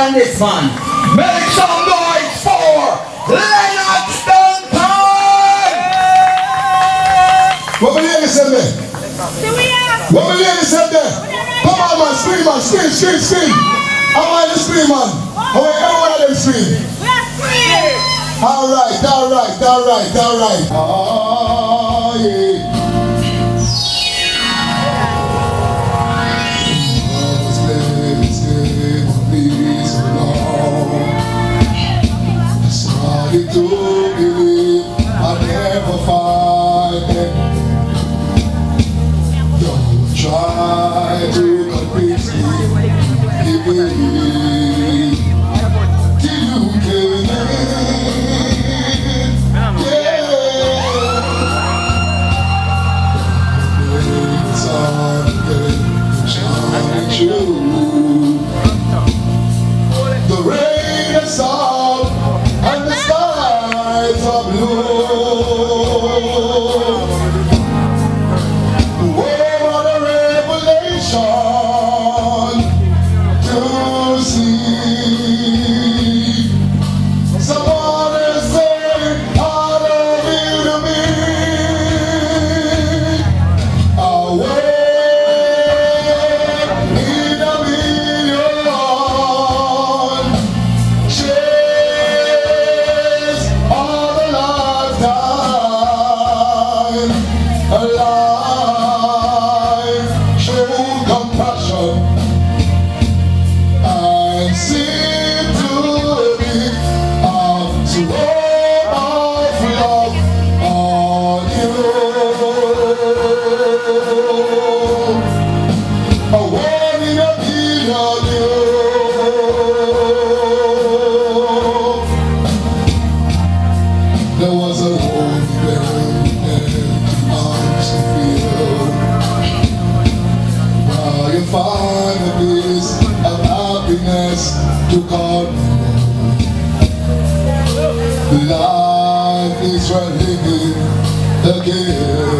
on this one. Make some noise for Leonard Stanton! What will you say there? What will you say there? Come on, man, scream, man, scream. I want to scream, man. I want everyone of them scream. All right. Oh, yeah. To believe I never find it. Don't try to convince me. Give me till you give me. Yeah. It's all good. Shining true. The rain is out and the skies are blue. What a revelation to see. Someone is saying, I love you to me. Away in a million. Chase all the lifetime. Alive, show compassion and seem to be out to all of love on you. A one in a million you. There was a lonely bed and arms to feel. Now you find a piece of happiness to call me home. Life is worth living again.